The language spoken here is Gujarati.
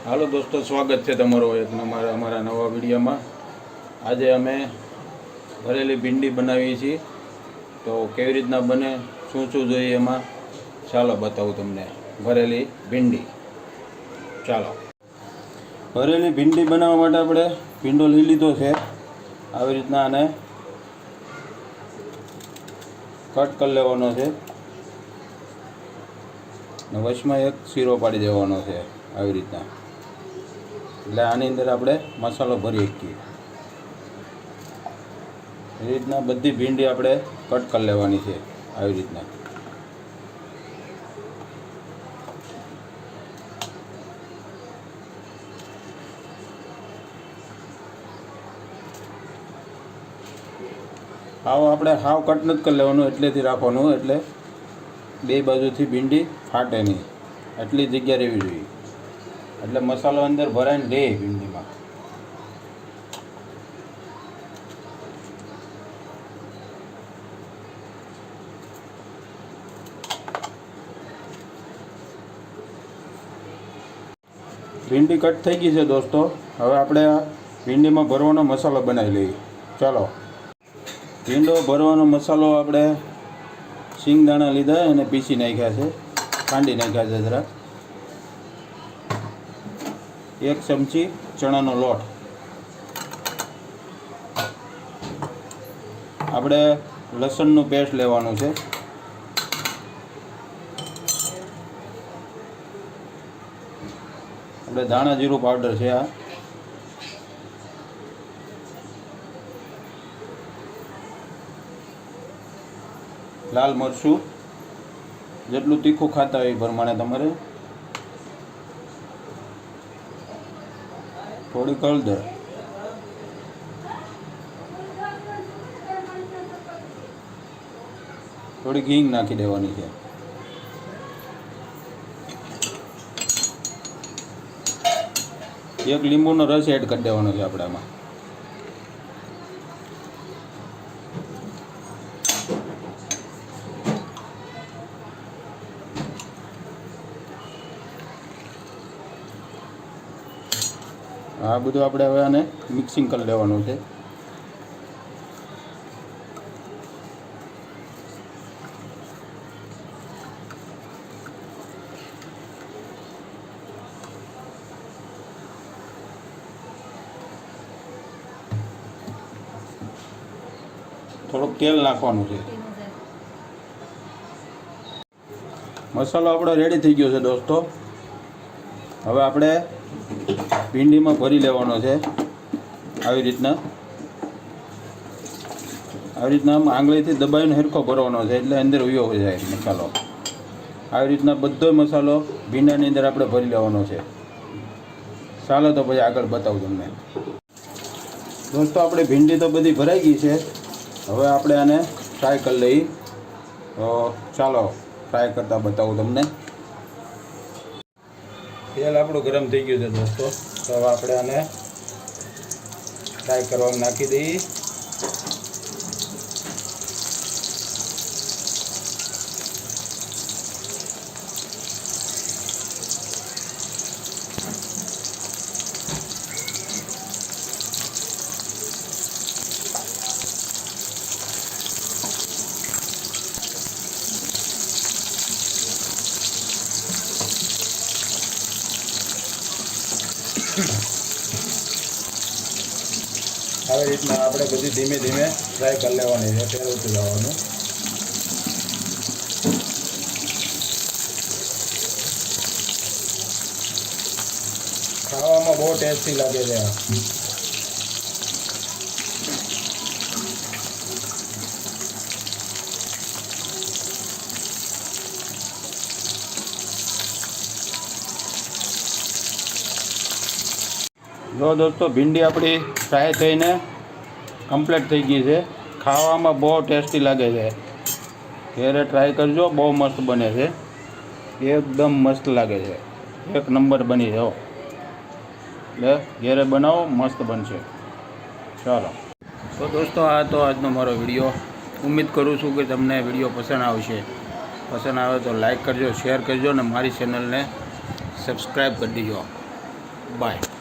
હાલો દોસ્તો, સ્વાગત છે તમારો એક અમારા નવા વિડીયોમાં। આજે અમે ભરેલી ભીંડી બનાવીએ છીએ। તો કેવી રીતના બને, શું શું જોઈએ એમાં, ચાલો બતાવું તમને। ભરેલી ભીંડી, ચાલો। ભરેલી ભીંડી બનાવવા માટે આપણે ભીંડો લઈ લીધો છે। આવી રીતના આને કટ કરી લેવાનો છે ને વચમાં એક શીરો પાડી દેવાનો છે આવી રીતના। એટલે આની અંદર આપણે મસાલો ભરી શકીએ। એ રીતના બધી ભીંડી આપણે કટ કરી લેવાની છે આવી રીતના। આપણે હાવ કટ નથી કરી લેવાનું, એટલેથી રાખવાનું, એટલે બે બાજુથી ભીંડી ફાટે નહીં, એટલી જગ્યા રહેવી જોઈએ। એટલે મસાલો અંદર ભરાઈને રહે ભીંડીમાં। ભીંડી કટ થઈ ગઈ છે દોસ્તો। હવે આપણે આ ભીંડીમાં ભરવાનો મસાલો બનાવી લઈએ, ચાલો। ભીંડો ભરવાનો મસાલો આપણે શિંગદાણા લીધા અને પીસી નાખ્યા છે, ખાંડી નાખ્યા છે જરા। 1 ચમચી ચણાનો લોટ, આપણે લસણનું પેસ્ટ લેવાનું છે, આપણે ધાણા જીરું પાવડર છે, આ લાલ મરચું, જેટલું તીખું ખાતા હોય એ પ્રમાણે તમારે, થોડીક હળદર, થોડીક હિંગ નાખી દેવાની છે, એક લીંબુનો રસ એડ કરી દેવાનો છે આપણે આમાં। આ બધું આપણે હવે આને મિક્સિંગ કરી લેવાનું છે। થોડુંક તેલ નાખવાનું છે। મસાલો આપણો રેડી થઈ ગયો છે દોસ્તો। હવે આપણે ભીંડીમાં ભરી લેવાનો છે આવી રીતના આમ આંગળીથી દબાવીને હરખો ભરવાનો છે, એટલે અંદર ઉયો જાય મસાલો। આવી રીતના બધો મસાલો ભીંડાની અંદર આપણે ભરી લેવાનો છે। ચાલો તો પછી આગળ બતાવું તમને દોસ્તો। આપણે ભીંડી તો બધી ભરાઈ ગઈ છે, હવે આપણે આને ફ્રાય કરી લઈએ। તો ચાલો ફ્રાય કરતાં બતાવું તમને। તેલ આપણું ગરમ થઈ ગયું છે દોસ્તો, તો હવે આપણે આને ફ્રાય કરવા નાખી દઈએ। આવી રીતના આપણે બધી ધીમે ધીમે ફ્રાય કરી લેવાની છે, ફેરવતું જવાનું। ખાવામાં બહુ ટેસ્ટી લાગે છે આ। જો દોસ્તો, ભીંડી આપણી ફ્રાય થઈને કમ્પ્લીટ થઈ ગઈ છે। ખાવામાં બહુ ટેસ્ટી લાગે છે, ઘરે ટ્રાય કરજો, બહુ મસ્ત બને છે, એકદમ મસ્ત લાગે છે, એક નંબર બની જાઓ। એટલે ઘરે બનાવો, મસ્ત બનશે। ચાલો તો દોસ્તો, આ તો આજનો મારો વિડીયો। ઉમ્મીદ કરું છું કે તમને વિડીયો પસંદ આવશે। પસંદ આવે તો લાઈક કરજો, શેર કરજો અને મારી ચેનલને સબસ્ક્રાઈબ કરી દેજો। બાય.